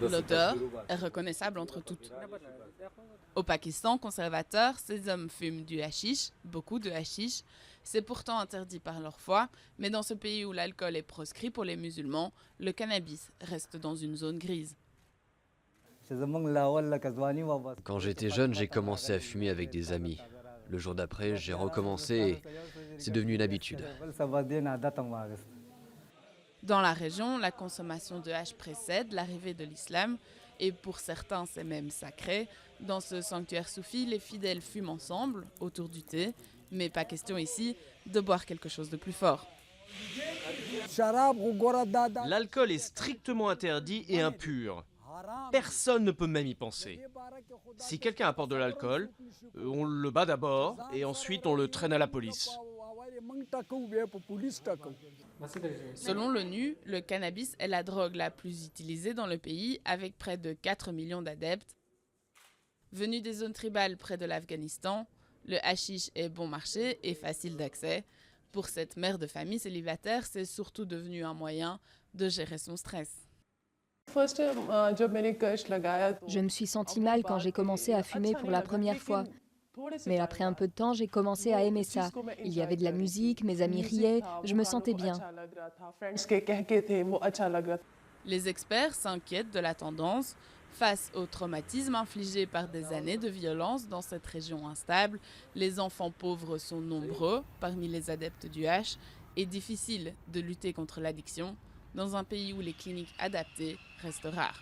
L'odeur est reconnaissable entre toutes. Au Pakistan conservateur, ces hommes fument du hashish, beaucoup de hashish. C'est pourtant interdit par leur foi, mais dans ce pays où l'alcool est proscrit pour les musulmans, le cannabis reste dans une zone grise. Quand j'étais jeune, j'ai commencé à fumer avec des amis. Le jour d'après, j'ai recommencé et c'est devenu une habitude. Dans la région, la consommation de hash précède l'arrivée de l'islam et pour certains c'est même sacré. Dans ce sanctuaire soufi, les fidèles fument ensemble autour du thé, mais pas question ici de boire quelque chose de plus fort. L'alcool est strictement interdit et impur. Personne ne peut même y penser. Si quelqu'un apporte de l'alcool, on le bat d'abord et ensuite on le traîne à la police. Selon l'ONU, le cannabis est la drogue la plus utilisée dans le pays avec près de 4 millions d'adeptes. Venu des zones tribales près de l'Afghanistan, le hashish est bon marché et facile d'accès. Pour cette mère de famille célibataire, c'est surtout devenu un moyen de gérer son stress. Je me suis sentie mal quand j'ai commencé à fumer pour la première fois. Mais après un peu de temps, j'ai commencé à aimer ça. Il y avait de la musique, mes amis riaient, je me sentais bien. Les experts s'inquiètent de la tendance. Face au traumatisme infligé par des années de violence dans cette région instable, les enfants pauvres sont nombreux parmi les adeptes du hash et difficile de lutter contre l'addiction dans un pays où les cliniques adaptées restent rares.